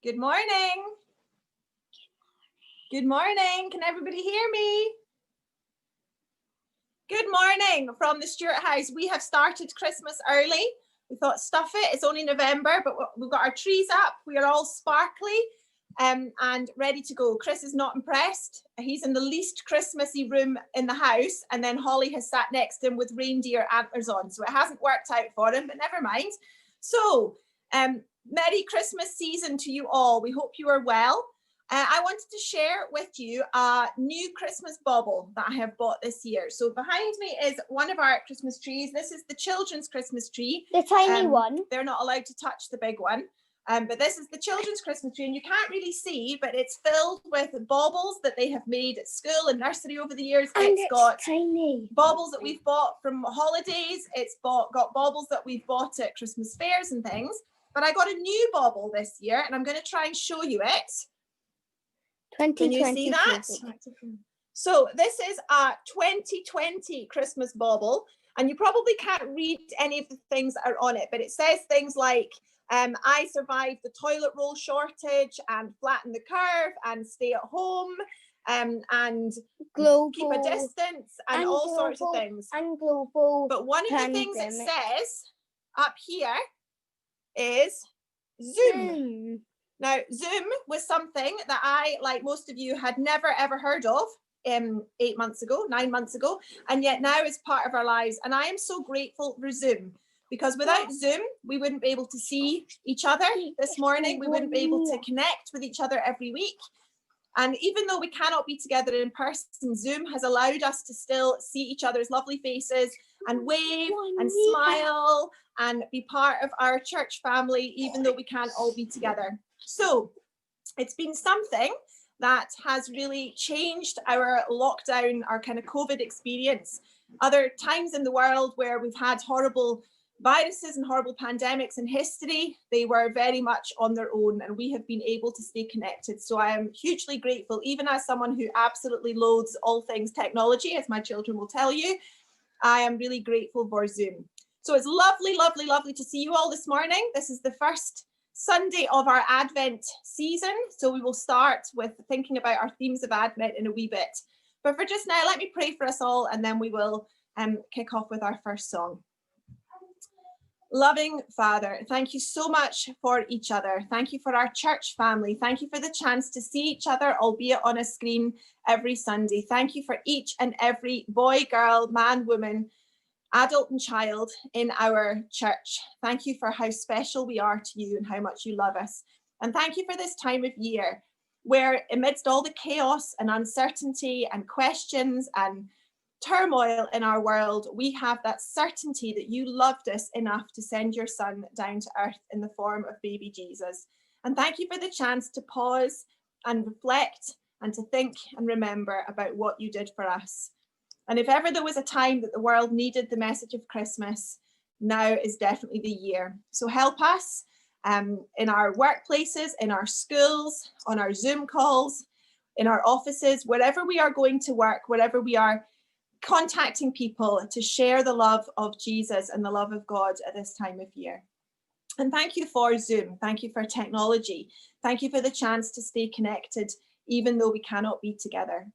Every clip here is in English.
Good morning. Good morning. Can everybody hear me? Good morning from the Stuart House. We have started Christmas early. We thought, stuff it, it's only November, but we've got our trees up. We are all sparkly and ready to go. Chris is not impressed. He's in the least Christmassy room in the house, and then Holly has sat next to him with reindeer antlers on. So it hasn't worked out for him, but never mind. So, Merry Christmas season to you all. We hope you are well. I wanted to share with you a new Christmas bauble that I have bought this year. So behind me is one of our Christmas trees. This is the children's Christmas tree. The tiny one. They're not allowed to touch the big one. But this is the children's Christmas tree, and you can't really see, but it's filled with baubles that they have made at school and nursery over the years. And it's got tiny baubles that we've bought from holidays. It's got baubles that we've bought at Christmas fairs and things. But I got a new bauble this year, and I'm going to try and show you it. 2020. Can you see that? So this is a 2020 Christmas bauble, and you probably can't read any of the things that are on it, but it says things like, I survived the toilet roll shortage and flatten the curve and stay at home and global, keep a distance and all sorts of things. And global. But one of the things it says up here is Zoom. Now, Zoom was something that I, like most of you, had never ever heard of 9 months ago, and yet now is part of our lives. And I am so grateful for Zoom, because without Zoom, we wouldn't be able to see each other this morning. We wouldn't be able to connect with each other every week. And even though we cannot be together in person, Zoom has allowed us to still see each other's lovely faces and wave and smile and be part of our church family, even though we can't all be together. So it's been something that has really changed our lockdown, our kind of COVID experience. Other times in the world where we've had horrible viruses and horrible pandemics in history, they were very much on their own, and we have been able to stay connected. So I am hugely grateful, even as someone who absolutely loathes all things technology, as my children will tell you. I am really grateful for Zoom. So it's lovely, lovely, lovely to see you all this morning. This is the first Sunday of our Advent season. So we will start with thinking about our themes of Advent in a wee bit. But for just now, let me pray for us all, and then we will kick off with our first song. Loving Father, thank you so much for each other. Thank you for our church family. Thank you for the chance to see each other, albeit on a screen, every Sunday. Thank you for each and every boy, girl, man, woman, adult and child in our church. Thank you for how special we are to you and how much you love us. And thank you for this time of year where, amidst all the chaos and uncertainty and questions and turmoil in our world, we have that certainty that you loved us enough to send your son down to earth in the form of baby Jesus. And thank you for the chance to pause and reflect and to think and remember about what you did for us. And if ever there was a time that the world needed the message of Christmas, now is definitely the year. So help us in our workplaces, in our schools, on our Zoom calls, in our offices, wherever we are going to work, wherever we are contacting people, to share the love of Jesus and the love of God at this time of year. And thank you for Zoom. Thank you for technology. Thank you for the chance to stay connected, even though we cannot be together.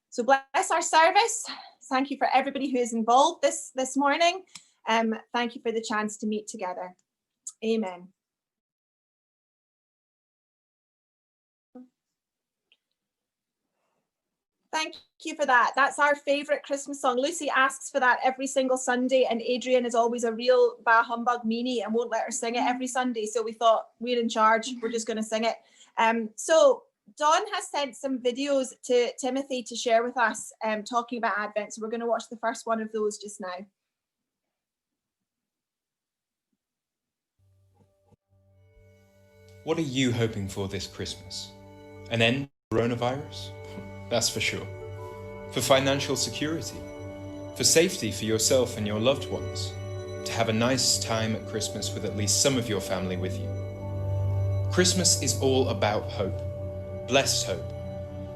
So bless our service. Thank you for everybody who is involved this morning. Thank you for the chance to meet together. Amen. Thank you for that. That's our favourite Christmas song. Lucy asks for that every single Sunday, and Adrian is always a real bah humbug meanie and won't let her sing it every Sunday. So we thought, we're in charge, we're just going to sing it. So Dawn has sent some videos to Timothy to share with us, talking about Advent. So we're going to watch the first one of those just now. What are you hoping for this Christmas? An end to coronavirus? That's for sure. For financial security? For safety for yourself and your loved ones? To have a nice time at Christmas with at least some of your family with you? Christmas is all about hope. Blessed hope.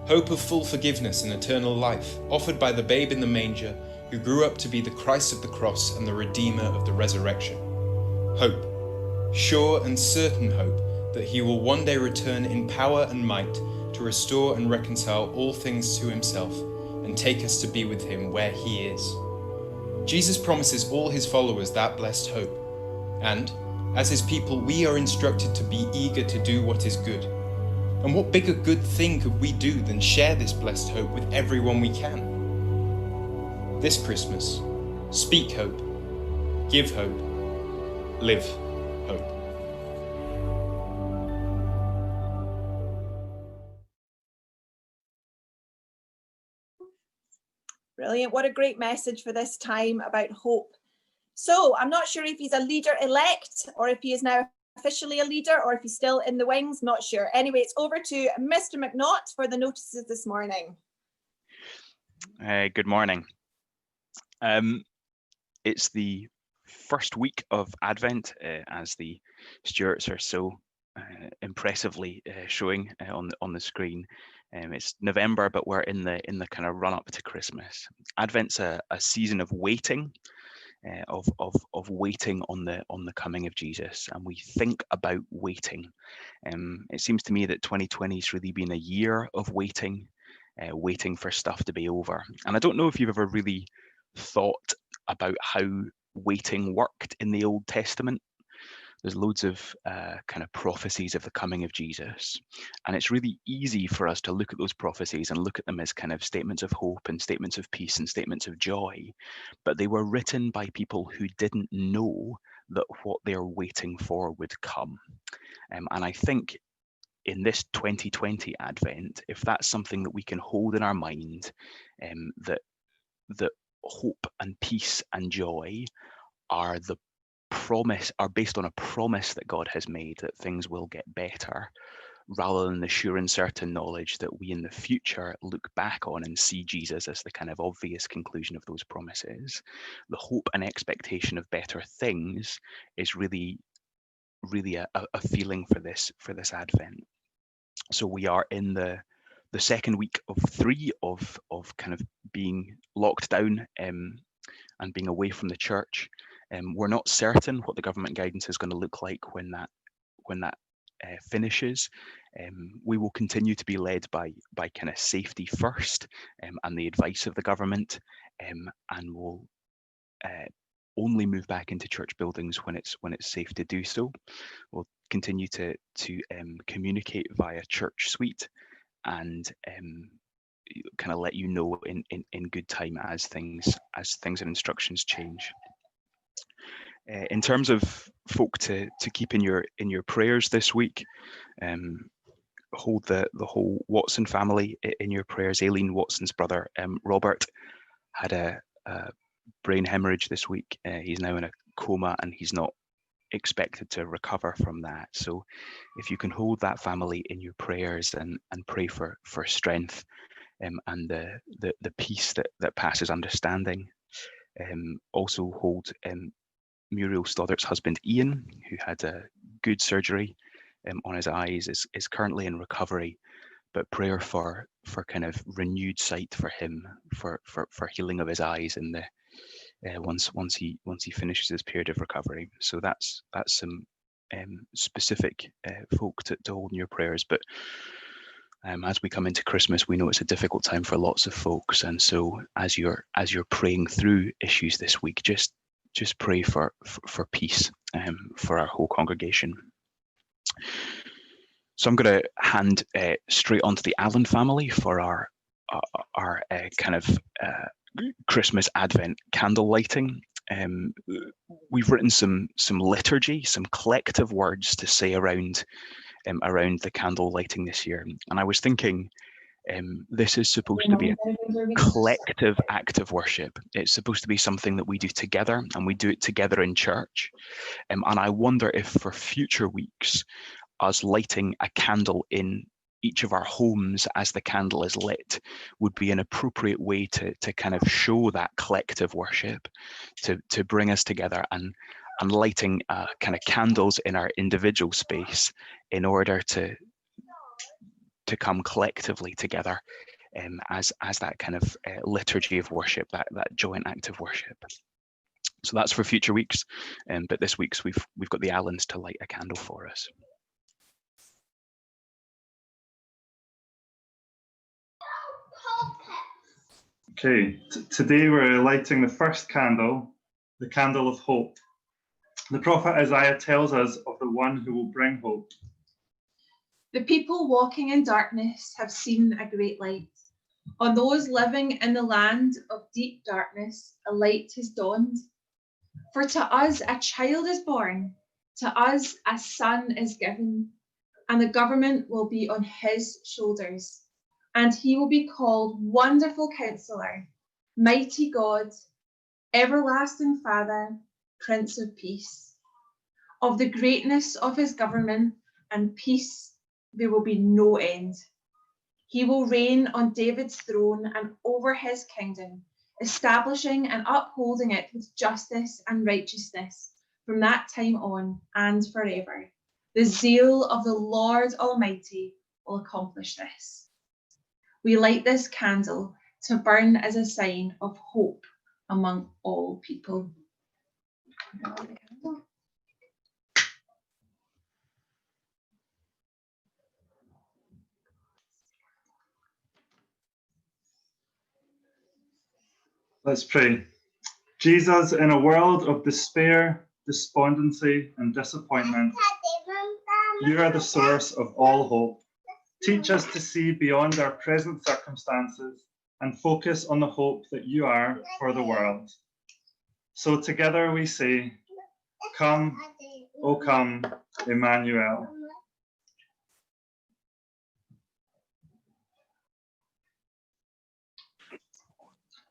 Hope of full forgiveness and eternal life, offered by the babe in the manger, who grew up to be the Christ of the cross and the Redeemer of the resurrection. Hope. Sure and certain hope that he will one day return in power and might to restore and reconcile all things to himself and take us to be with him where he is. Jesus promises all his followers that blessed hope, and as his people, we are instructed to be eager to do what is good. And what bigger good thing could we do than share this blessed hope with everyone we can? This Christmas, speak hope, give hope, live hope. Brilliant. What a great message for this time about hope. So I'm not sure if he's a leader-elect or if he is now officially a leader or if he's still in the wings, not sure. Anyway, it's over to Mr. McNaught for the notices this morning. Good morning. It's the first week of Advent, as the Stuarts are so impressively showing on the screen. It's November, but we're in the kind of run up to Christmas. Advent's a season of waiting, of waiting on the coming of Jesus, and we think about waiting. It seems to me that 2020 has really been a year of waiting, waiting for stuff to be over. And I don't know if you've ever really thought about how waiting worked in the Old Testament. There's loads of kind of prophecies of the coming of Jesus. And it's really easy for us to look at those prophecies and look at them as kind of statements of hope and statements of peace and statements of joy. But they were written by people who didn't know that what they're waiting for would come. And I think in this 2020 Advent, if that's something that we can hold in our mind, that hope and peace and joy are based on a promise that God has made that things will get better, rather than the sure and certain knowledge that we in the future look back on and see Jesus as the kind of obvious conclusion of those promises. The hope and expectation of better things is really a feeling for this Advent. So we are in the second week of 3 of kind of being locked down and being away from the church. We're not certain what the government guidance is going to look like when that finishes. We will continue to be led by kind of safety first and the advice of the government, and we'll only move back into church buildings when it's safe to do so. We'll continue to communicate via Church Suite and kind of let you know in good time as things and instructions change. In terms of folk to keep in your prayers this week, hold the whole Watson family in your prayers. Aileen Watson's brother, Robert, had a brain hemorrhage this week. He's now in a coma and he's not expected to recover from that. So if you can hold that family in your prayers and pray for strength and the peace that passes understanding. Also hold Muriel Stoddart's husband Ian, who had a good surgery on his eyes, is currently in recovery, but prayer for kind of renewed sight for him, for healing of his eyes in the once he finishes his period of recovery. So that's some specific folk to hold in your prayers. But as we come into Christmas, we know it's a difficult time for lots of folks, and so as you're praying through issues this week, just pray for peace for our whole congregation. So I'm going to hand straight on to the Allen family for our kind of Christmas Advent candle lighting. We've written some liturgy, some collective words to say around the candle lighting this year, and I was thinking this is supposed to be a collective act of worship. It's supposed to be something that we do together, and we do it together in church. And I wonder if for future weeks, us lighting a candle in each of our homes as the candle is lit would be an appropriate way to kind of show that collective worship, to bring us together, and lighting kind of candles in our individual space in order to come collectively together as that kind of liturgy of worship, that joint act of worship. So that's for future weeks, but this week's we've got the Allens to light a candle for us. Okay, today we're lighting the first candle, the candle of hope. The prophet Isaiah tells us of the one who will bring hope. The people walking in darkness have seen a great light. On those living in the land of deep darkness, a light has dawned. For to us a child is born, to us a son is given, and the government will be on his shoulders. And he will be called Wonderful Counselor, Mighty God, Everlasting Father, Prince of Peace. Of the greatness of his government and peace there will be no end. He will reign on David's throne and over his kingdom, establishing and upholding it with justice and righteousness from that time on and forever. The zeal of the Lord Almighty will accomplish this. We light this candle to burn as a sign of hope among all people. Let's pray. Jesus, in a world of despair, despondency, and disappointment, you are the source of all hope. Teach us to see beyond our present circumstances and focus on the hope that you are for the world. So together we say, come, O come, Emmanuel.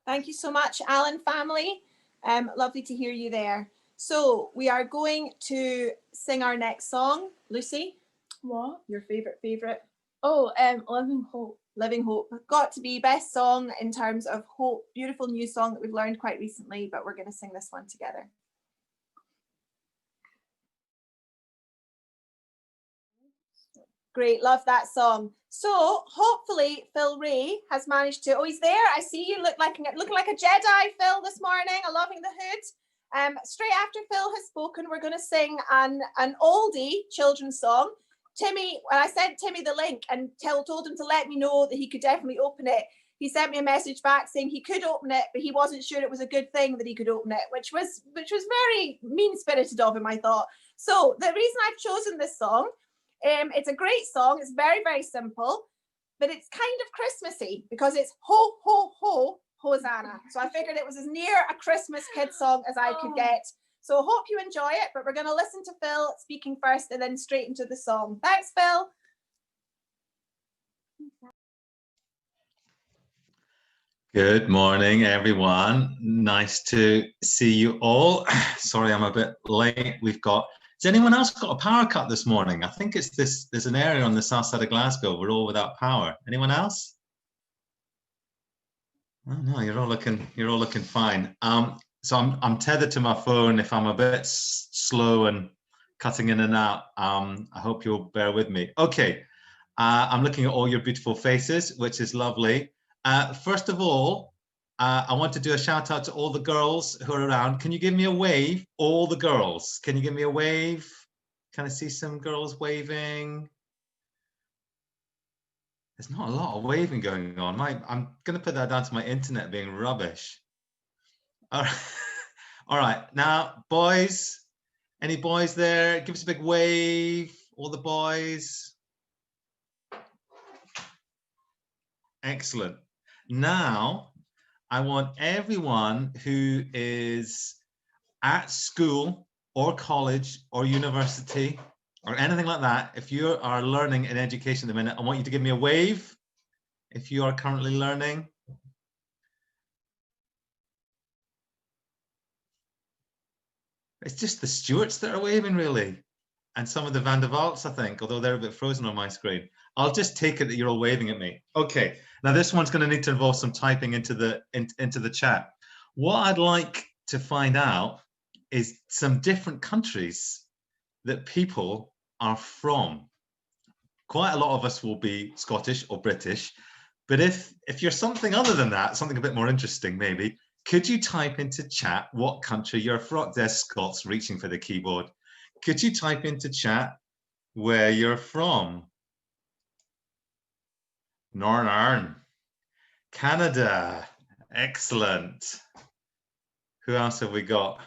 Thank you so much, Alan family. Lovely to hear you there. So we are going to sing our next song. Lucy, What? your favourite? Oh, Living Hope. Living Hope. Got to be best song in terms of hope. Beautiful new song that we've learned quite recently, but we're going to sing this one together. Great, love that song. So hopefully Phil Ray has managed to, oh, he's there. I see you looking like a Jedi, Phil, this morning. I'm loving the hood. Straight after Phil has spoken, we're going to sing an oldie children's song. Timmy, when I sent Timmy the link and told him to let me know that he could definitely open it, he sent me a message back saying he could open it, but he wasn't sure it was a good thing that he could open it, which was very mean-spirited of him, I thought. So the reason I've chosen this song, it's a great song. It's very, very simple, but it's kind of Christmassy because it's ho, ho, ho, Hosanna. So I figured it was as near a Christmas kid song as I could get. So I hope you enjoy it, but we're going to listen to Phil speaking first and then straight into the song. Thanks, Phil. Good morning, everyone. Nice to see you all. Sorry, I'm a bit late. Has anyone else got a power cut this morning? I think it's there's an area on the south side of Glasgow. We're all without power. Anyone else? Oh, no, you're all looking fine. So I'm tethered to my phone. If I'm a bit slow and cutting in and out, I hope you'll bear with me. Okay, I'm looking at all your beautiful faces, which is lovely. First of all, I want to do a shout out to all the girls who are around. Can you give me a wave? All the girls, can you give me a wave? Can I see some girls waving? There's not a lot of waving going on. I'm going to put that down to my internet being rubbish. All right, now boys, any boys there? Give us a big wave, all the boys. Excellent. Now, I want everyone who is at school or college or university or anything like that, if you are learning in education at the minute, I want you to give me a wave if you are currently learning. It's just the Stewarts that are waving, really, and some of the Van der Valts, I think, although they're a bit frozen on my screen. I'll just take it that you're all waving at me. Okay, now this one's going to need to involve some typing into the chat. What I'd like to find out is some different countries that people are from. Quite a lot of us will be Scottish or British, but if you're something other than that, something a bit more interesting maybe, could you type into chat what country you're from? There's Scots reaching for the keyboard. Could you type into chat where you're from? Northern Canada. Excellent. Who else have we got?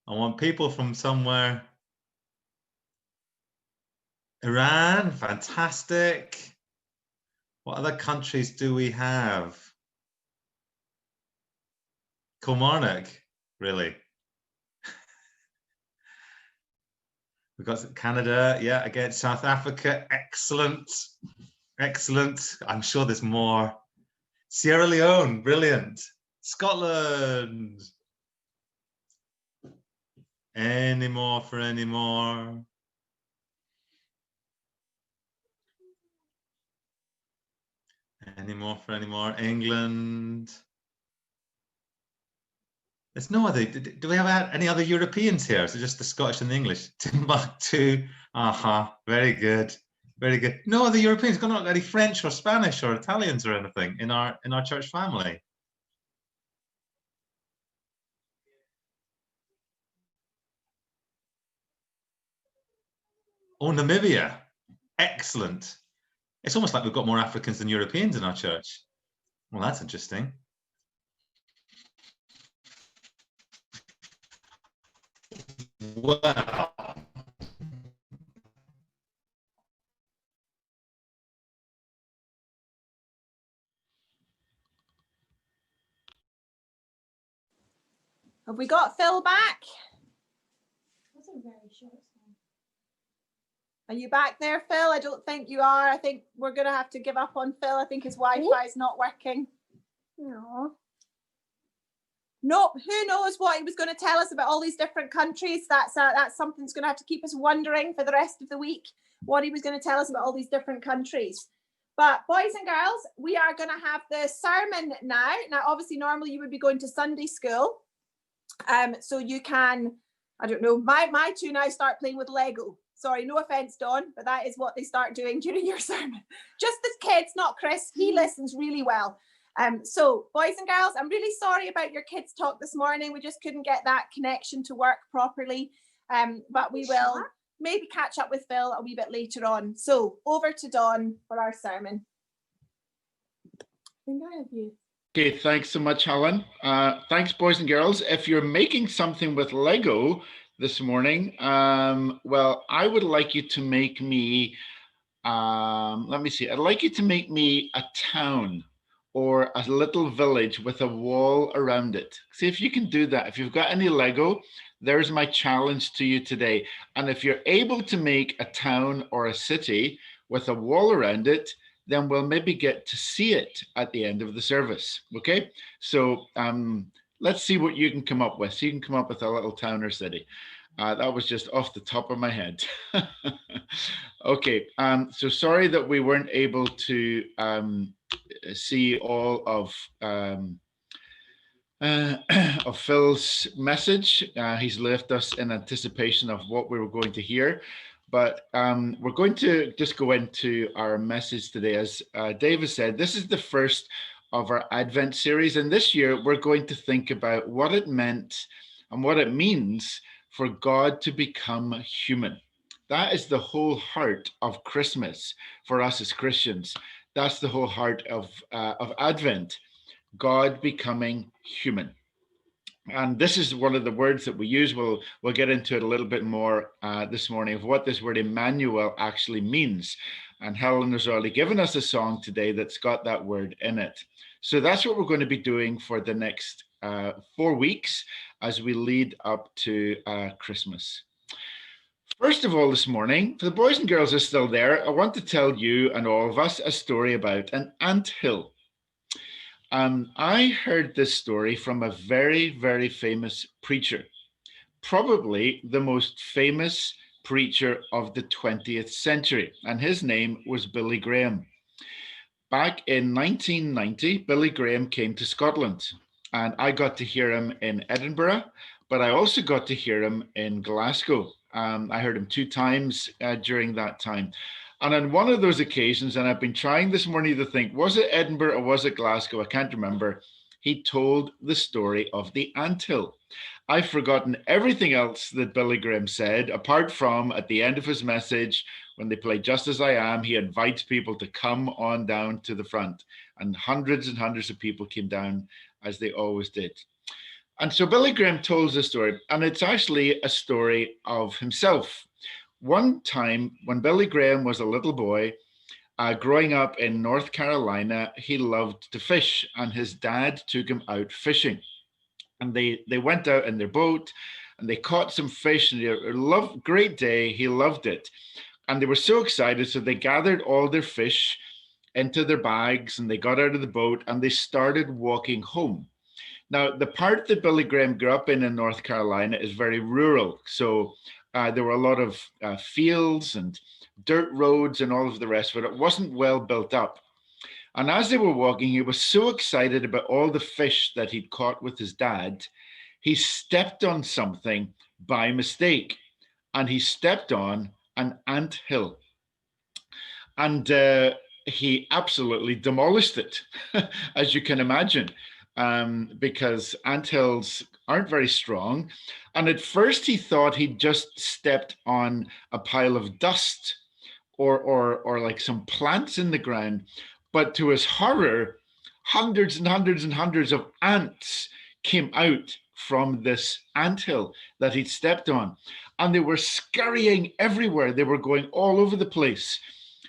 I want people from somewhere. Iran, fantastic. What other countries do we have? Kilmarnock, really. We've got Canada, yeah, again, South Africa, excellent, excellent. I'm sure there's more. Sierra Leone, brilliant. Scotland. Any more for any more? Any more for any more? England. There's no other. Do we have any other Europeans here? So just the Scottish and the English. Timbuktu. Very good. Very good. No other Europeans. Got not any French or Spanish or Italians or anything in our church family. Oh, Namibia. Excellent. It's almost like we've got more Africans than Europeans in our church. Well, that's interesting. Wow. Have we got Phil back? That's a very short song. Are you back there, Phil? I don't think you are. I think we're going to have to give up on Phil. I think his Wi-Fi is not working. No. Nope. Who knows what he was going to tell us about all these different countries? That's something that's going to have to keep us wondering for the rest of the week, what he was going to tell us about all these different countries. But boys and girls, we are going to have the sermon now. Now, obviously, normally you would be going to Sunday school. So you can, I don't know, my two now start playing with Lego. Sorry, no offense, Dawn, but that is what they start doing during your sermon. Just the kids, not Chris. He listens really well. So boys and girls, I'm really sorry about your kids' talk this morning. We just couldn't get that connection to work properly. But we will maybe catch up with Phil a wee bit later on. So over to Dawn for our sermon. I think I have you. Okay, thanks so much, Helen. Thanks, boys and girls. If you're making something with Lego this morning, well, I would like you to make me, let me see, I'd like you to make me a town or a little village with a wall around it. See if you can do that. If you've got any Lego, there's my challenge to you today. And if you're able to make a town or a city with a wall around it, then we'll maybe get to see it at the end of the service, okay? So let's see what you can come up with. So you can come up with a little town or city. That was just off the top of my head. Okay, so sorry that we weren't able to see all of Phil's message. He's left us in anticipation of what we were going to hear. But we're going to just go into our message today. As David said, this is the first of our Advent series. And this year, we're going to think about what it meant and what it means for God to become human. That is the whole heart of Christmas for us as Christians. That's the whole heart of Advent, God becoming human. And this is one of the words that we use. We'll get into it a little bit more this morning of what this word Emmanuel actually means. And Helen has already given us a song today that's got that word in it. So that's what we're going to be doing for the next 4 weeks as we lead up to Christmas. First of all, this morning, for the boys and girls who are still there, I want to tell you and all of us a story about an anthill. I heard this story from a very, very famous preacher, probably the most famous preacher of the 20th century, and his name was Billy Graham. Back in 1990, Billy Graham came to Scotland, and I got to hear him in Edinburgh, but I also got to hear him in Glasgow. I heard him 2 times during that time. And on one of those occasions, and I've been trying this morning to think, was it Edinburgh or was it Glasgow? I can't remember. He told the story of the anthill. I've forgotten everything else that Billy Graham said, apart from at the end of his message, when they play Just As I Am, he invites people to come on down to the front. And hundreds of people came down, as they always did. And so Billy Graham tells this story, and it's actually a story of himself. One time when Billy Graham was a little boy, growing up in North Carolina, he loved to fish, and his dad took him out fishing. And they went out in their boat and they caught some fish, and great day. He loved it. And they were so excited. So they gathered all their fish into their bags and they got out of the boat and they started walking home. Now, the part that Billy Graham grew up in North Carolina is very rural. So there were a lot of fields and dirt roads and all of the rest of it. It wasn't well built up. And as they were walking, he was so excited about all the fish that he'd caught with his dad, he stepped on something by mistake. And he stepped on an anthill. And he absolutely demolished it, as you can imagine, because anthills aren't very strong. And at first he thought he'd just stepped on a pile of dust or like some plants in the ground. But to his horror, hundreds and hundreds and hundreds of ants came out from this anthill that he'd stepped on. And they were scurrying everywhere. They were going all over the place.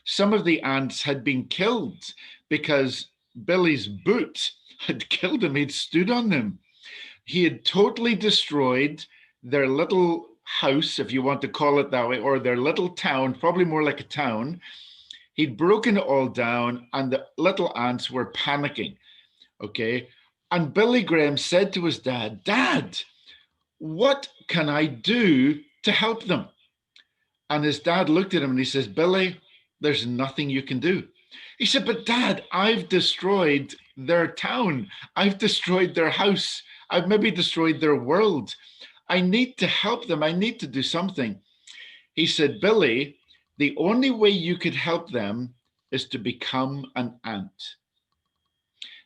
Some of the ants had been killed because Billy's boot had killed him. He'd stood on them. He had totally destroyed their little house, if you want to call it that way, or their little town, probably more like a town. He'd broken it all down and the little ants were panicking, okay? And Billy Graham said to his dad, "Dad, what can I do to help them?" And his dad looked at him and he says, "Billy, there's nothing you can do." He said, "But Dad, I've destroyed their town. I've destroyed their house. I've maybe destroyed their world. I need to help them. I need to do something." He said, "Billy, the only way you could help them is to become an ant.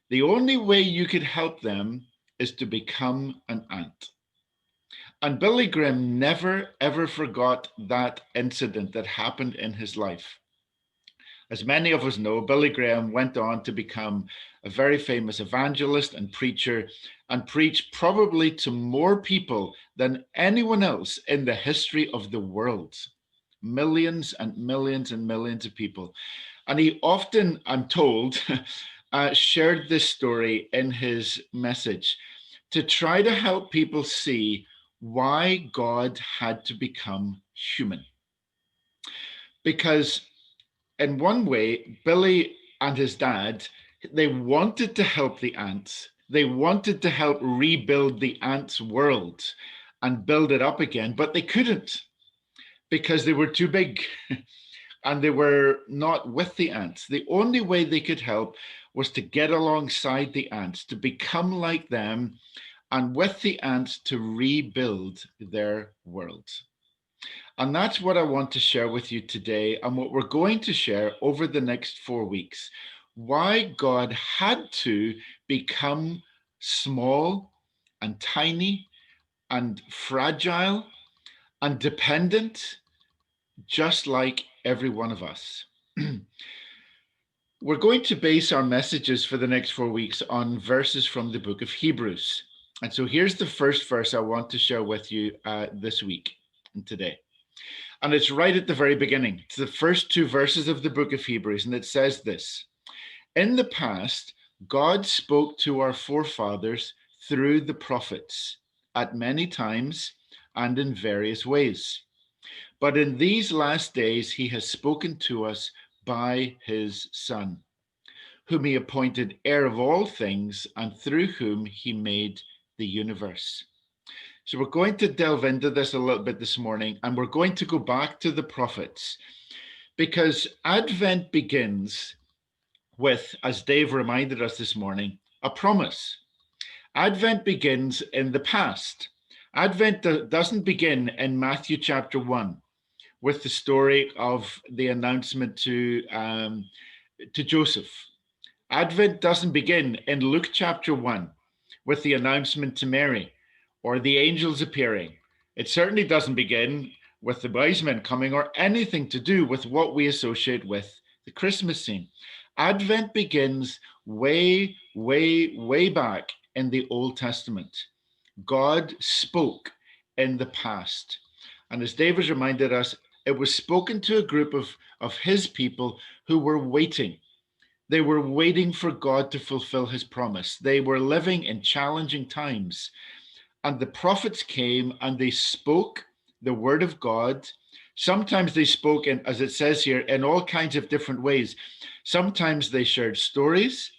The only way you could help them is to become an ant." And Billy Graham never, ever forgot that incident that happened in his life. As many of us know, Billy Graham went on to become a very famous evangelist and preacher and preached probably to more people than anyone else in the history of the world. Millions and millions and millions of people. And he often, I'm told, shared this story in his message to try to help people see why God had to become human. Because in one way, Billy and his dad, they wanted to help the ants. They wanted to help rebuild the ants' world and build it up again, but they couldn't because they were too big and they were not with the ants. The only way they could help was to get alongside the ants, to become like them, and with the ants to rebuild their world. And that's what I want to share with you today, and what we're going to share over the next 4 weeks. Why God had to become small and tiny and fragile and dependent, just like every one of us. We're going to base our messages for the next 4 weeks on verses from the book of Hebrews. And so here's the first verse I want to share with you this week and today. And it's right at the very beginning. It's the first 2 verses of the book of Hebrews. And it says this: "In the past, God spoke to our forefathers through the prophets at many times and in various ways. But in these last days, he has spoken to us by his Son, whom he appointed heir of all things and through whom he made the universe." So we're going to delve into this a little bit this morning, and we're going to go back to the prophets, because Advent begins with, as Dave reminded us this morning, a promise. Advent begins in the past. Advent doesn't begin in Matthew chapter 1 with the story of the announcement to Joseph. Advent doesn't begin in Luke chapter 1 with the announcement to Mary, or the angels appearing. It certainly doesn't begin with the wise men coming or anything to do with what we associate with the Christmas scene. Advent begins way, way, way back in the Old Testament. God spoke in the past. And as David reminded us, it was spoken to a group of his people who were waiting. They were waiting for God to fulfill his promise. They were living in challenging times. And the prophets came and they spoke the word of God. Sometimes they spoke, in, as it says here, in all kinds of different ways. Sometimes they shared stories.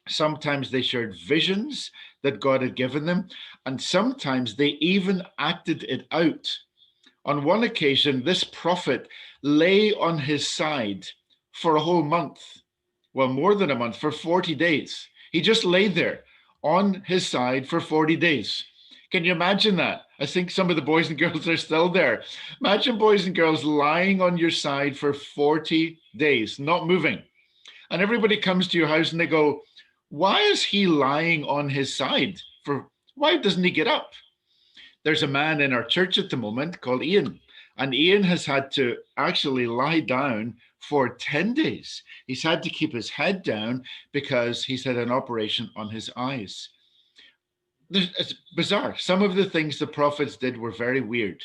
Sometimes they shared visions that God had given them. And sometimes they even acted it out. On one occasion, this prophet lay on his side for a whole month. Well, more than a month, for 40 days. He just lay there on his side for 40 days. Can you imagine that? I think some of the boys and girls are still there. Imagine boys and girls lying on your side for 40 days, not moving. And everybody comes to your house and they go, why is he lying on his side? Why doesn't he get up? There's a man in our church at the moment called Ian, and Ian has had to actually lie down for 10 days. He's had to keep his head down because he's had an operation on his eyes. It's bizarre. Some of the things the prophets did were very weird.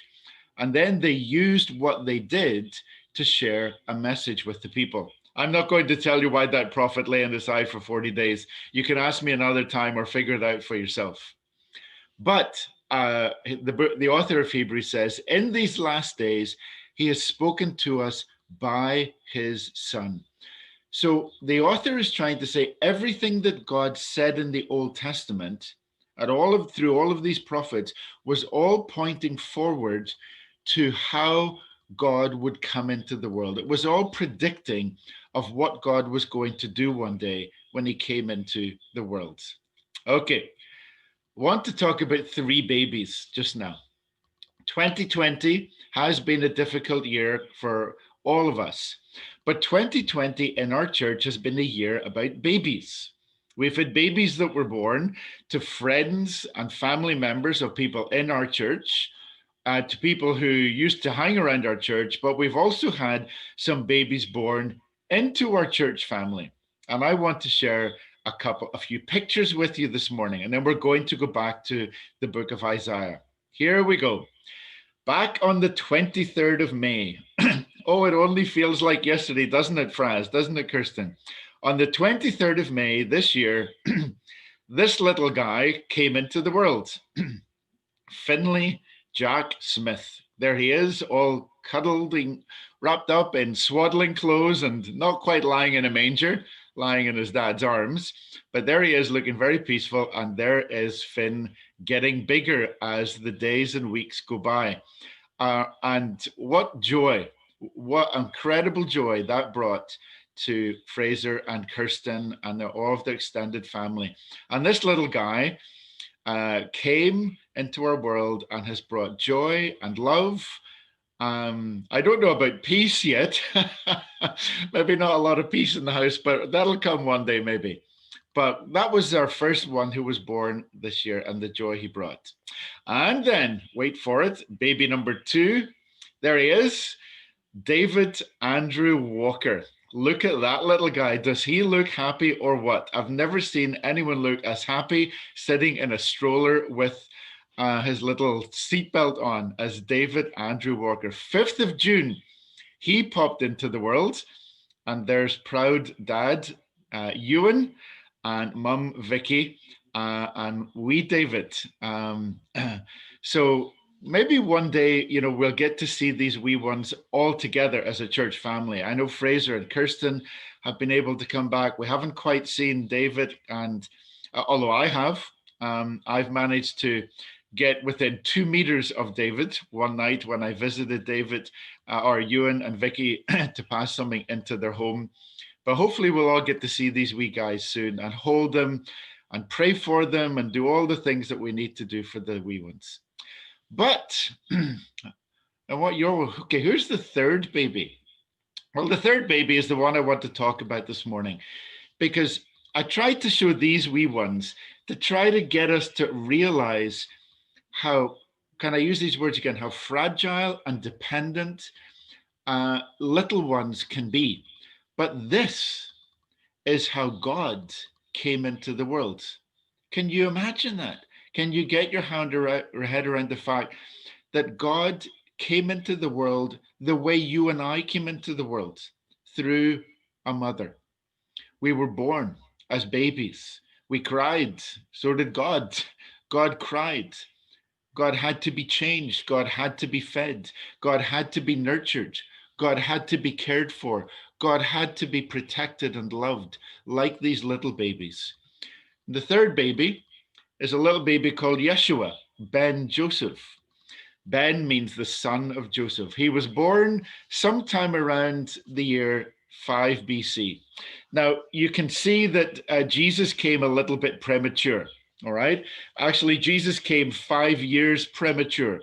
And then they used what they did to share a message with the people. I'm not going to tell you why that prophet lay on his side for 40 days. You can ask me another time or figure it out for yourself. But the author of Hebrews says, in these last days, he has spoken to us by his Son. So the author is trying to say everything that God said in the Old Testament, through all of these prophets, was all pointing forward to how God would come into the world. It was all predicting of what God was going to do one day when he came into the world. Okay, I want to talk about 3 babies just now. 2020 has been a difficult year for all of us, but 2020 in our church has been a year about babies. We've had babies that were born to friends and family members of people in our church, to people who used to hang around our church, but we've also had some babies born into our church family. And I want to share a few pictures with you this morning, and then we're going to go back to the book of Isaiah. Here we go. Back on the 23rd of May. Oh, it only feels like yesterday, doesn't it, Fraz? Doesn't it, Kirsten? On the 23rd of May this year, this little guy came into the world. Finley Jack Smith. There he is, all cuddled and wrapped up in swaddling clothes and not quite lying in a manger, lying in his dad's arms. But there he is, looking very peaceful. And there is Finn getting bigger as the days and weeks go by. And what joy, what incredible joy that brought to Fraser and Kirsten and all of the extended family. And this little guy came into our world and has brought joy and love. I don't know about peace yet. Maybe not a lot of peace in the house, but that'll come one day maybe. But that was our first one who was born this year and the joy he brought. And then, wait for it, baby number 2. There he is, David Andrew Walker. Look at that little guy. Does he look happy or what? I've never seen anyone look as happy sitting in a stroller with his little seatbelt on as David Andrew Walker. 5th of June, he popped into the world. And there's proud dad, Ewan, and mum, Vicky, and wee David. So maybe one day, we'll get to see these wee ones all together as a church family. I know Fraser and Kirsten have been able to come back. We haven't quite seen David, and although I have, I've managed to get within 2 meters of David one night when I visited David or Ewan and Vicky to pass something into their home. But hopefully we'll all get to see these wee guys soon and hold them and pray for them and do all the things that we need to do for the wee ones. But, okay, who's the 3rd baby? Well, the 3rd baby is the one I want to talk about this morning, because I tried to show these wee ones to try to get us to realize how, can I use these words again, how fragile and dependent little ones can be. But this is how God came into the world. Can you imagine that? Can you get your head around the fact that God came into the world the way you and I came into the world, through a mother? We were born as babies. We cried. So did God. God cried. God had to be changed. God had to be fed. God had to be nurtured. God had to be cared for. God had to be protected and loved, like these little babies. The third baby is a little baby called Yeshua, Ben Joseph. Ben means the son of Joseph. He was born sometime around the year 5 BC. Now, you can see that Jesus came a little bit premature, all right? Actually, Jesus came 5 years premature.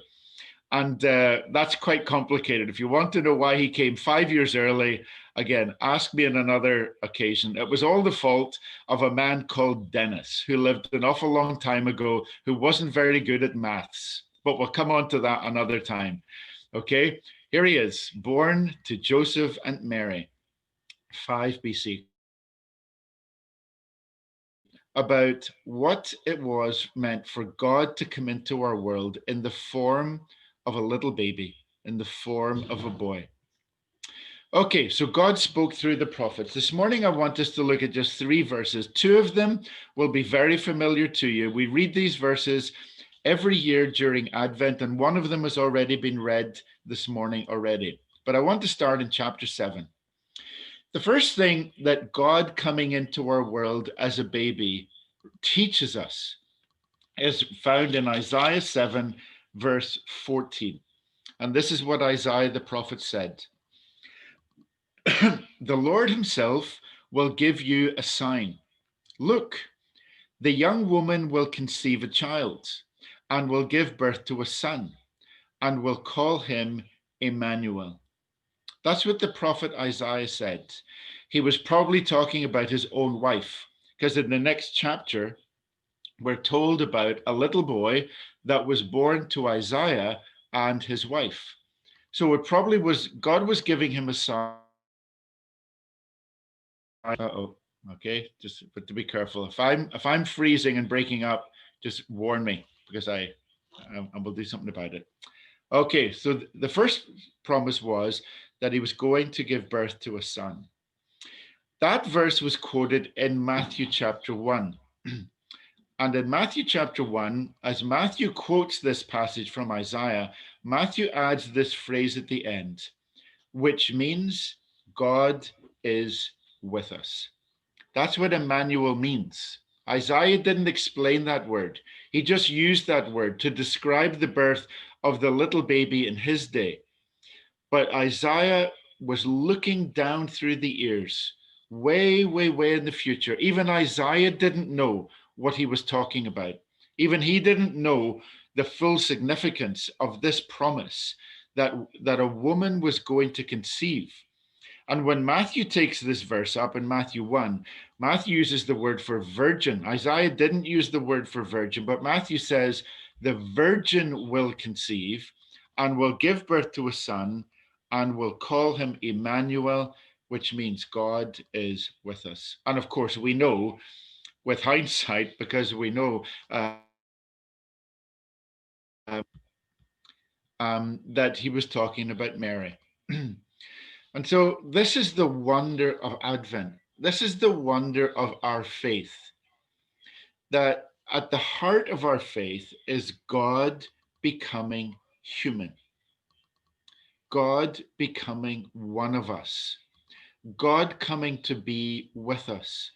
And that's quite complicated. If you want to know why he came 5 years early, again, ask me on another occasion. It was all the fault of a man called Dennis, who lived an awful long time ago, who wasn't very good at maths. But we'll come on to that another time. Okay, here he is, born to Joseph and Mary, 5 BC. About what it was meant for God to come into our world in the form of a little baby, in the form of a boy. Okay, so God spoke through the prophets. This morning, I want us to look at just 3 verses. 2 of them will be very familiar to you. We read these verses every year during Advent, and one of them has already been read this morning already. But I want to start in chapter 7. The first thing that God coming into our world as a baby teaches us is found in Isaiah 7, verse 14. And this is what Isaiah the prophet said. The Lord himself will give you a sign. Look, the young woman will conceive a child and will give birth to a son and will call him Emmanuel. That's what the prophet Isaiah said. He was probably talking about his own wife, because in the next chapter, we're told about a little boy that was born to Isaiah and his wife. So it probably was, God was giving him a sign. Okay, but to be careful. If I'm freezing and breaking up, just warn me, because I will do something about it. Okay, so the first promise was that he was going to give birth to a son. That verse was quoted in Matthew chapter 1. And in Matthew chapter 1, as Matthew quotes this passage from Isaiah, Matthew adds this phrase at the end, which means God is with us. That's what Emmanuel means. Isaiah didn't explain that word. He just used that word to describe the birth of the little baby in his day. But Isaiah was looking down through the years, way, way, way in the future. Even Isaiah didn't know what he was talking about. Even he didn't know the full significance of this promise that a woman was going to conceive. And when Matthew takes this verse up in Matthew 1, Matthew uses the word for virgin. Isaiah didn't use the word for virgin, but Matthew says the virgin will conceive and will give birth to a son and will call him Emmanuel, which means God is with us. And of course, we know with hindsight, because we know that he was talking about Mary. And so this is the wonder of Advent. This is the wonder of our faith, that at the heart of our faith is God becoming human, God becoming one of us, God coming to be with us.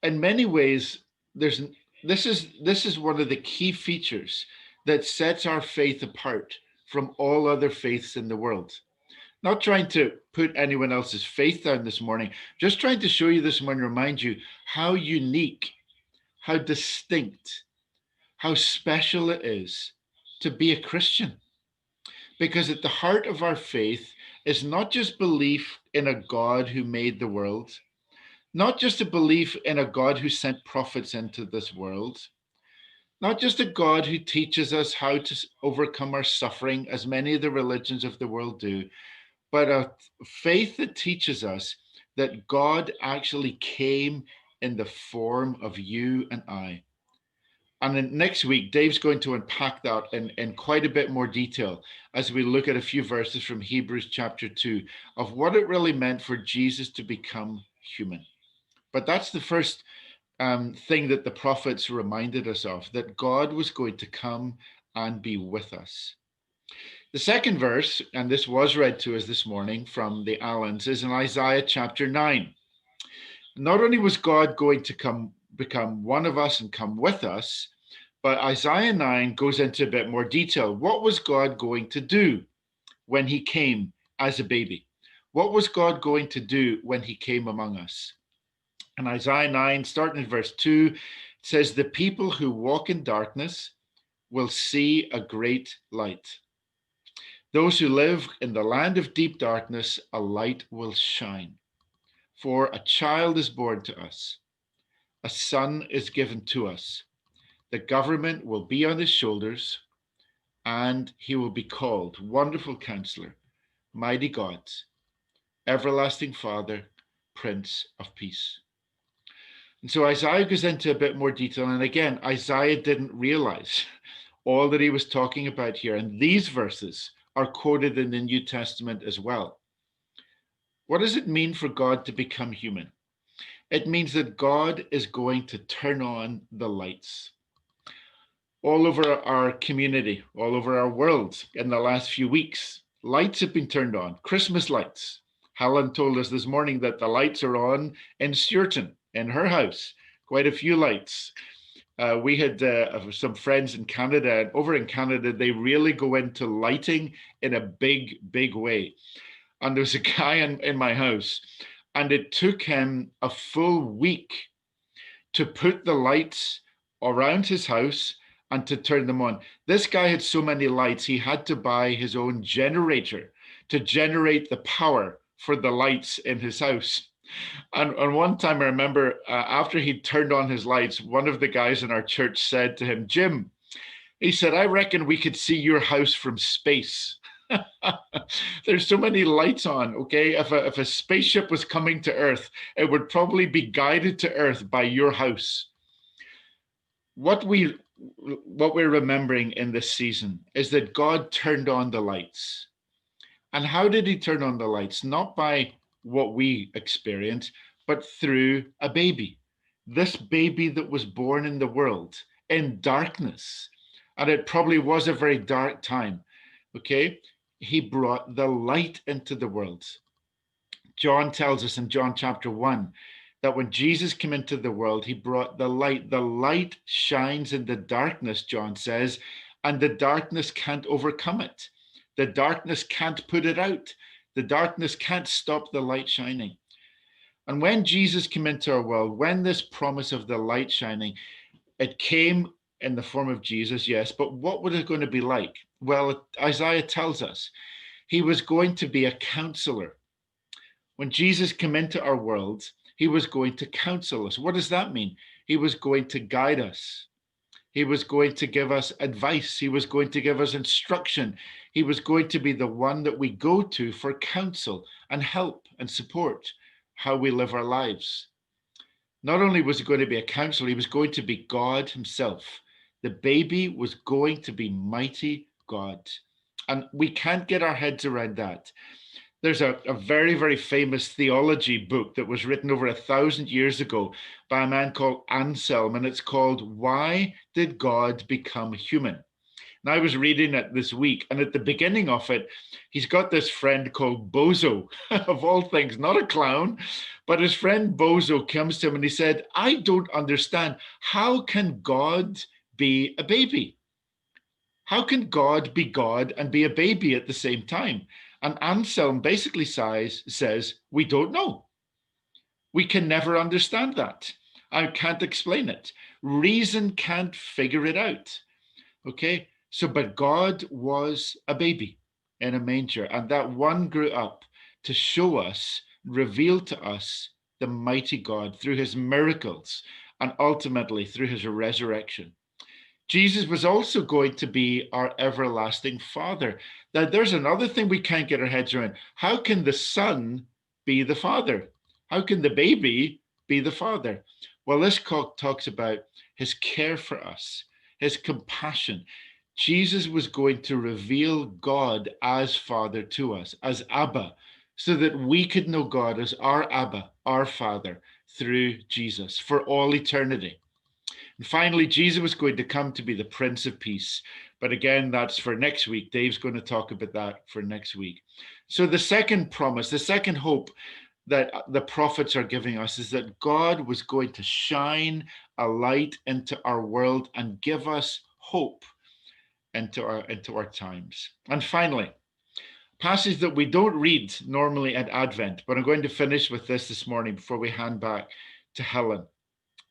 In many ways, this is one of the key features that sets our faith apart from all other faiths in the world. Not trying to put anyone else's faith down this morning, just trying to show you this morning, remind you how unique, how distinct, how special it is to be a Christian. Because at the heart of our faith is not just belief in a God who made the world, not just a belief in a God who sent prophets into this world, Not just a God who teaches us how to overcome our suffering, as many of the religions of the world do, but a faith that teaches us that God actually came in the form of you and I. And then next week, Dave's going to unpack that in quite a bit more detail as we look at a few verses from Hebrews chapter 2 of what it really meant for Jesus to become human. But that's the first thing that the prophets reminded us of, that God was going to come and be with us. The second verse, and this was read to us this morning from the Allens, is in Isaiah chapter 9. Not only was God going to become one of us and come with us, but Isaiah 9 goes into a bit more detail. What was God going to do when he came as a baby? What was God going to do when he came among us? And Isaiah 9, starting in verse 2, says, "The people who walk in darkness will see a great light. Those who live in the land of deep darkness, a light will shine. For a child is born to us, a son is given to us. The government will be on his shoulders, and he will be called Wonderful Counselor, Mighty God, Everlasting Father, Prince of Peace." And so Isaiah goes into a bit more detail. And again, Isaiah didn't realize all that he was talking about here. And these verses are quoted in the New Testament as well. What does it mean for God to become human? It means that God is going to turn on the lights. All over our community, all over our world in the last few weeks, lights have been turned on, Christmas lights. Helen told us this morning that the lights are on in Stewarton, in her house, quite a few lights. We had some friends in Canada, and over in Canada, they really go into lighting in a big, big way. And there was a guy in my house, and it took him a full week to put the lights around his house and to turn them on. This guy had so many lights, he had to buy his own generator to generate the power for the lights in his house. And one time I remember after he turned on his lights, one of the guys in our church said to him, "Jim," he said, "I reckon we could see your house from space." There's so many lights on, okay? If a spaceship was coming to Earth, it would probably be guided to Earth by your house. What we're remembering in this season is that God turned on the lights. And how did he turn on the lights? Not by what we experience, but through a baby. This baby that was born in the world in darkness. And it probably was a very dark time, okay? He brought the light into the world. John tells us in John chapter 1 that when Jesus came into the world, he brought the light. The light shines in the darkness, John says, and the darkness can't overcome it. The darkness can't put it out. The darkness can't stop the light shining. And when Jesus came into our world, when this promise of the light shining, it came in the form of Jesus, yes, but what was it going to be like? Well, Isaiah tells us he was going to be a counselor. When Jesus came into our world, he was going to counsel us. What does that mean? He was going to guide us. He was going to give us advice. He was going to give us instruction. He was going to be the one that we go to for counsel and help and support how we live our lives. Not only was he going to be a counselor, he was going to be God himself. The baby was going to be mighty God. And we can't get our heads around that. There's a very, very famous theology book that was written over 1,000 years ago by a man called Anselm, and it's called "Why Did God Become Human?" And I was reading it this week, and at the beginning of it, he's got this friend called Bozo, of all things, not a clown, but his friend Bozo comes to him and he said, "I don't understand. How can God be a baby? How can God be God and be a baby at the same time?" And Anselm basically says, "We don't know. We can never understand that. I can't explain it. Reason can't figure it out." Okay, so but God was a baby in a manger, and that one grew up to show us, reveal to us the mighty God through his miracles and ultimately through his resurrection. Jesus was also going to be our everlasting Father. Now, there's another thing we can't get our heads around. How can the Son be the Father? How can the baby be the Father? Well, this talks about his care for us, his compassion. Jesus was going to reveal God as Father to us, as Abba, so that we could know God as our Abba, our Father, through Jesus for all eternity. And finally, Jesus was going to come to be the Prince of Peace. But again, that's for next week. Dave's going to talk about that for next week. So the second promise, the second hope that the prophets are giving us is that God was going to shine a light into our world and give us hope into our times. And finally, passage that we don't read normally at Advent, but I'm going to finish with this morning before we hand back to Helen.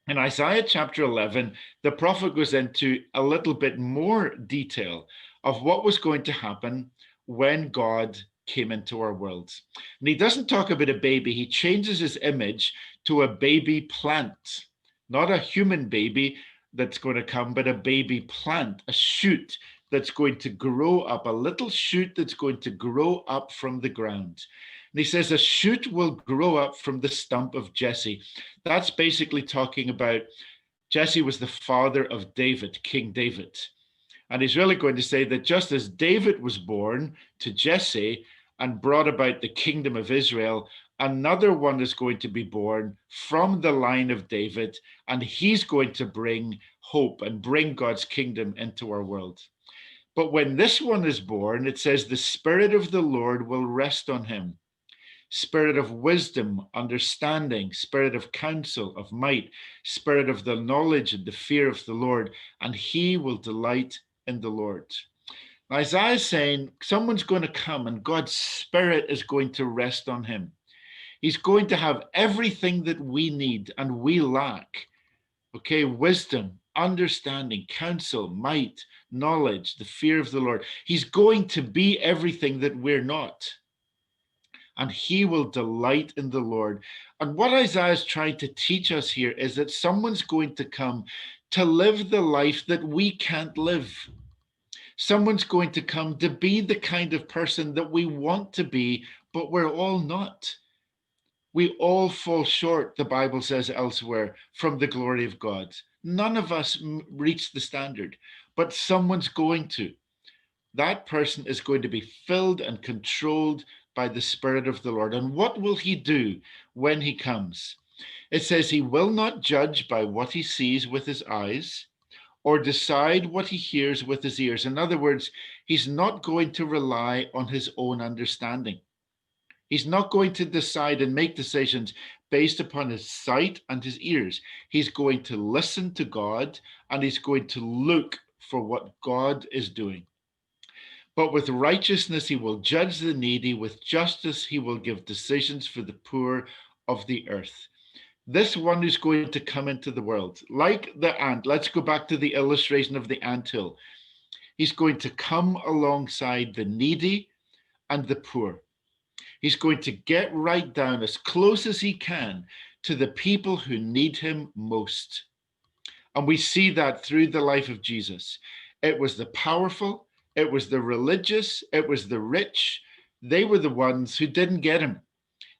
In Isaiah chapter 11, the prophet goes into a little bit more detail of what was going to happen when God came into our world. And he doesn't talk about a baby. He changes his image to a baby plant, not a human baby that's going to come, but a baby plant, a shoot that's going to grow up, a little shoot that's going to grow up from the ground. And he says, a shoot will grow up from the stump of Jesse. That's basically talking about Jesse was the father of David, King David. And he's really going to say that just as David was born to Jesse and brought about the kingdom of Israel, another one is going to be born from the line of David, and he's going to bring hope and bring God's kingdom into our world. But when this one is born, it says the Spirit of the Lord will rest on him. Spirit of wisdom, understanding, spirit of counsel, of might, spirit of the knowledge and the fear of the Lord, and he will delight in the Lord. Isaiah is saying someone's going to come and God's Spirit is going to rest on him. He's going to have everything that we need and we lack. Okay, wisdom, understanding, counsel, might, knowledge, the fear of the Lord. He's going to be everything that we're not. And he will delight in the Lord. And what Isaiah is trying to teach us here is that someone's going to come to live the life that we can't live. Someone's going to come to be the kind of person that we want to be, but we're all not. We all fall short, the Bible says elsewhere, from the glory of God. None of us reach the standard, but someone's going to. That person is going to be filled and controlled by the Spirit of the Lord. And what will he do when he comes? It says he will not judge by what he sees with his eyes or decide what he hears with his ears. In other words, he's not going to rely on his own understanding. He's not going to decide and make decisions based upon his sight and his ears. He's going to listen to God and he's going to look for what God is doing. But with righteousness, he will judge the needy. With justice, he will give decisions for the poor of the earth. This one is going to come into the world like the ant. Let's go back to the illustration of the anthill. He's going to come alongside the needy and the poor. He's going to get right down as close as he can to the people who need him most. And we see that through the life of Jesus. It was the powerful, it was the religious, it was the rich. They were the ones who didn't get him.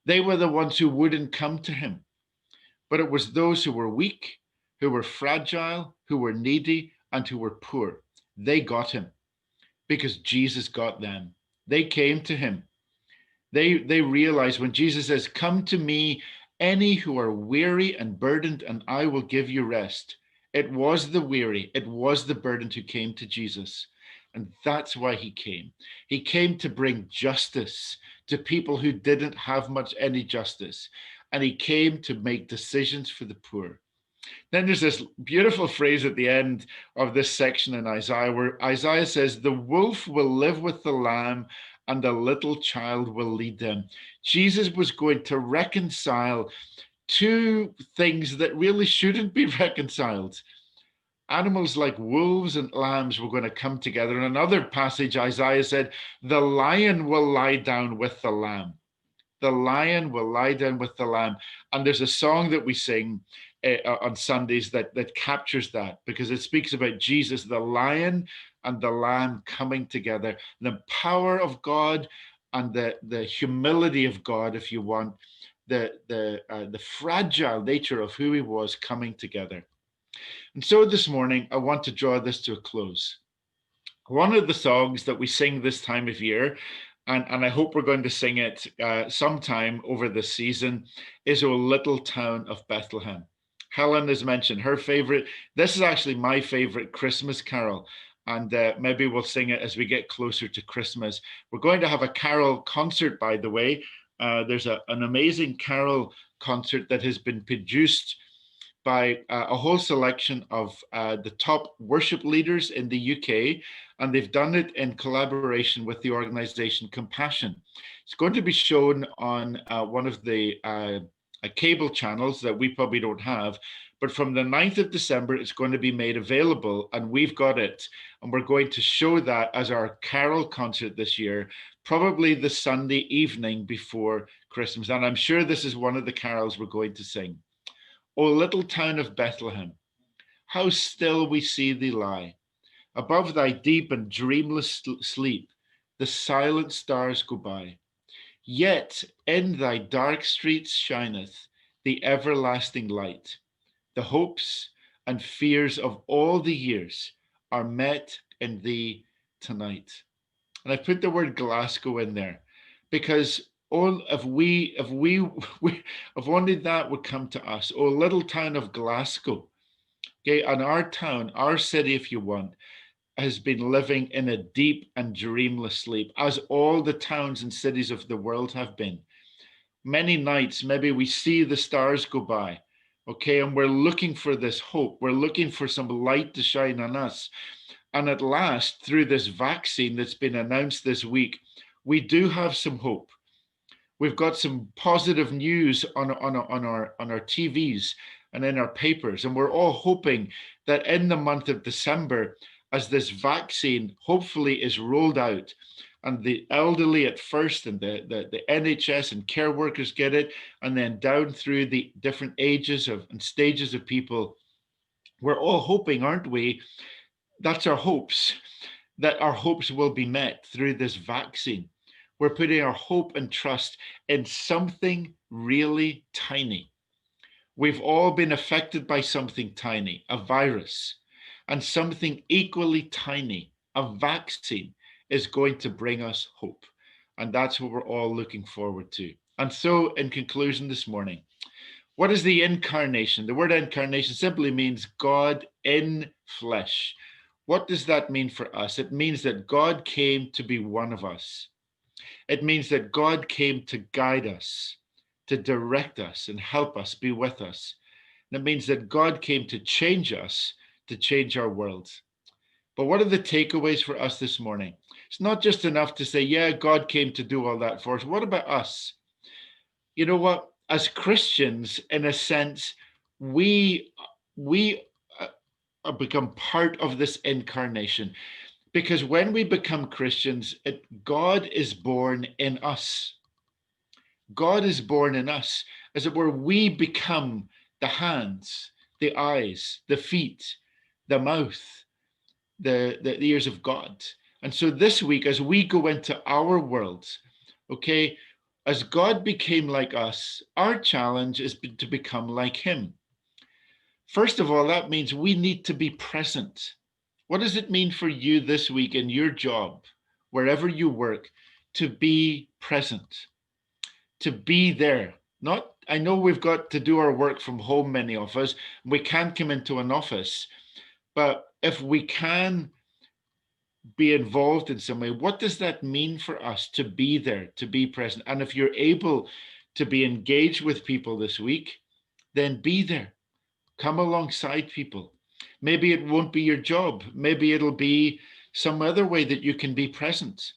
They were the ones who wouldn't come to him. But it was those who were weak, who were fragile, who were needy, and who were poor. They got him because Jesus got them. They came to him. They realized when Jesus says, "Come to me, any who are weary and burdened, and I will give you rest." It was the weary, it was the burdened who came to Jesus. And that's why he came. He came to bring justice to people who didn't have any justice. And he came to make decisions for the poor. Then there's this beautiful phrase at the end of this section in Isaiah where Isaiah says, "The wolf will live with the lamb and the little child will lead them." Jesus was going to reconcile two things that really shouldn't be reconciled. Animals like wolves and lambs were going to come together. In another passage, Isaiah said, "The lion will lie down with the lamb." The lion will lie down with the lamb. And there's a song that we sing on Sundays that captures that, because it speaks about Jesus, the lion and the lamb coming together, the power of God and the humility of God, if you want, the fragile nature of who he was coming together. And so this morning, I want to draw this to a close. One of the songs that we sing this time of year, and I hope we're going to sing it sometime over this season, is O Little Town of Bethlehem. Helen has mentioned her favorite. This is actually my favorite Christmas carol, and maybe we'll sing it as we get closer to Christmas. We're going to have a carol concert, by the way. There's an amazing carol concert that has been produced by a whole selection of the top worship leaders in the UK, and they've done it in collaboration with the organization Compassion. It's going to be shown on one of the cable channels that we probably don't have, but from the 9th of December, it's going to be made available, and we've got it, and we're going to show that as our carol concert this year, probably the Sunday evening before Christmas, and I'm sure this is one of the carols we're going to sing. O little town of Bethlehem, how still we see thee lie. Above thy deep and dreamless sleep, the silent stars go by. Yet in thy dark streets shineth the everlasting light. The hopes and fears of all the years are met in thee tonight. And I put the word Glasgow in there because if only that would come to us. Oh, little town of Glasgow. Okay, and our town, our city, if you want, has been living in a deep and dreamless sleep, as all the towns and cities of the world have been. Many nights, maybe we see the stars go by, okay, and we're looking for this hope. We're looking for some light to shine on us. And at last, through this vaccine that's been announced this week, we do have some hope. We've got some positive news on our TVs and in our papers, and we're all hoping that in the month of December, as this vaccine hopefully is rolled out, and the elderly at first, and the NHS and care workers get it, and then down through the different ages and stages of people, we're all hoping, aren't we? That's our hopes, that our hopes will be met through this vaccine. We're putting our hope and trust in something really tiny. We've all been affected by something tiny, a virus, and something equally tiny, a vaccine, is going to bring us hope. And that's what we're all looking forward to. And so, in conclusion this morning, what is the incarnation? The word incarnation simply means God in flesh. What does that mean for us? It means that God came to be one of us. It means that God came to guide us, to direct us and help us, be with us. And it means that God came to change us, to change our world. But what are the takeaways for us this morning? It's not just enough to say, yeah, God came to do all that for us. What about us? You know what? As Christians, in a sense, we become part of this incarnation. Because when we become Christians, God is born in us. God is born in us. As it were, we become the hands, the eyes, the feet, the mouth, the ears of God. And so this week, as we go into our worlds, okay, as God became like us, our challenge is to become like him. First of all, that means we need to be present. What does it mean for you this week in your job, wherever you work, to be present, to be there? Not, I know we've got to do our work from home, many of us. We can't come into an office, but if we can be involved in some way, what does that mean for us to be there, to be present? And if you're able to be engaged with people this week, then be there. Come alongside people. Maybe it won't be your job. Maybe it'll be some other way that you can be present.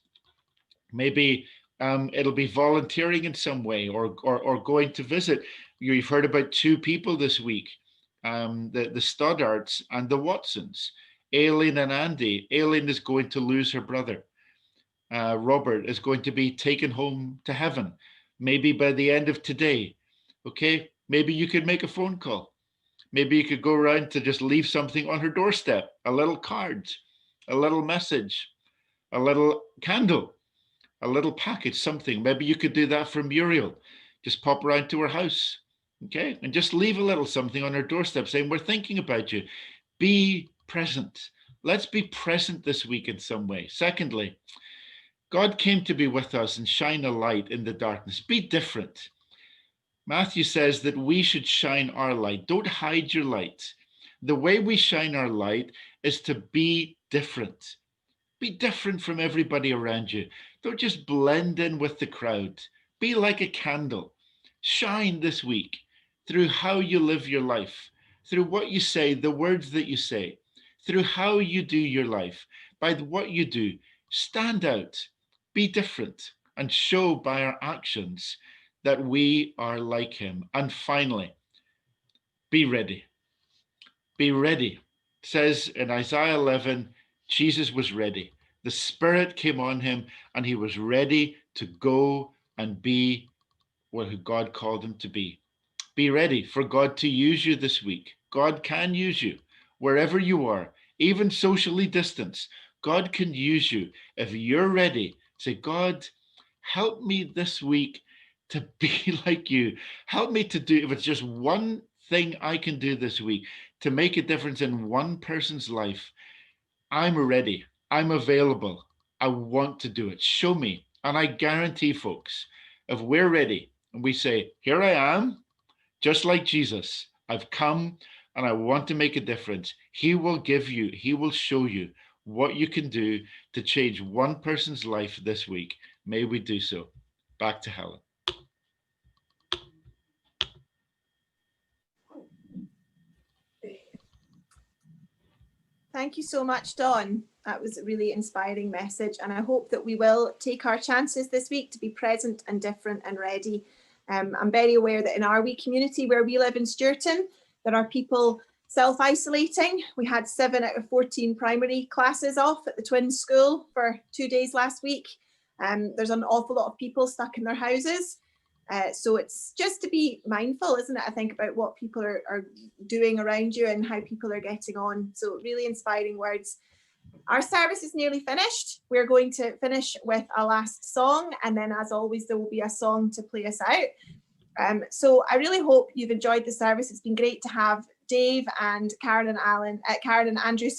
Maybe it'll be volunteering in some way or going to visit. You've heard about two people this week, the Stoddarts and the Watsons, Aileen and Andy. Aileen is going to lose her brother. Robert is going to be taken home to heaven, maybe by the end of today. Okay, maybe you could make a phone call. Maybe you could go around to just leave something on her doorstep, a little card, a little message, a little candle, a little package, something. Maybe you could do that for Muriel. Just pop around to her house, okay? And just leave a little something on her doorstep saying, we're thinking about you. Be present. Let's be present this week in some way. Secondly, God came to be with us and shine a light in the darkness. Be different. Matthew says that we should shine our light. Don't hide your light. The way we shine our light is to be different. Be different from everybody around you. Don't just blend in with the crowd. Be like a candle. Shine this week through how you live your life, through what you say, the words that you say, through how you do your life, by what you do. Stand out, be different, and show by our actions that we are like him. And finally, be ready. Be ready. It says in Isaiah 11, Jesus was ready. The Spirit came on him and he was ready to go and be what God called him to be. Be ready for God to use you this week. God can use you wherever you are, even socially distanced. God can use you if you're ready. Say, God, help me this week to be like you. Help me to do, if it's just one thing I can do this week to make a difference in one person's life, I'm ready. I'm available. I want to do it. Show me. And I guarantee, folks, if we're ready and we say, here I am, just like Jesus, I've come and I want to make a difference. He will give you, he will show you what you can do to change one person's life this week. May we do so. Back to Helen. Thank you so much, Dawn. That was a really inspiring message, and I hope that we will take our chances this week to be present and different and ready. I'm very aware that in our wee community where we live in Stewarton, there are people self-isolating. We had 7 out of 14 primary classes off at the Twins School for 2 days last week. There's an awful lot of people stuck in their houses. So it's just to be mindful, isn't it? I think about what people are doing around you and how people are getting on. So really inspiring words. Our service is nearly finished. We're going to finish with a last song, and then as always there will be a song to play us out. So I really hope you've enjoyed the service. It's been great to have Dave and Karen and Andrew,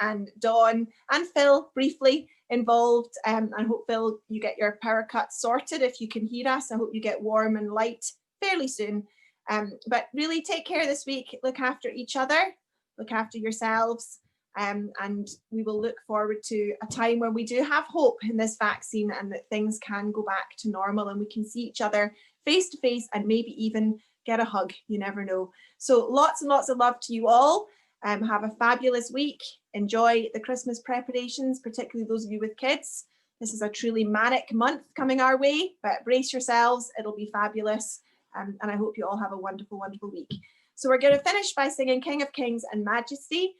and Dawn and Phil briefly involved. I hope, Phil, you get your power cuts sorted if you can hear us. I hope you get warm and light fairly soon. But really take care this week. Look after each other, look after yourselves. And we will look forward to a time when we do have hope in this vaccine and that things can go back to normal and we can see each other face to face and maybe even get a hug. You never know. So lots and lots of love to you all. Have a fabulous week. Enjoy the Christmas preparations, particularly those of you with kids. This is a truly manic month coming our way, but brace yourselves. It'll be fabulous. And I hope you all have a wonderful, wonderful week. So we're going to finish by singing King of Kings and Majesty,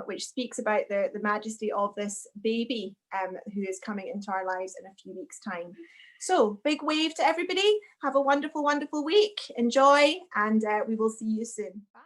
which speaks about the majesty of this baby who is coming into our lives in a few weeks' time. So big wave to everybody. Have a wonderful, wonderful week. Enjoy, and we will see you soon. Bye.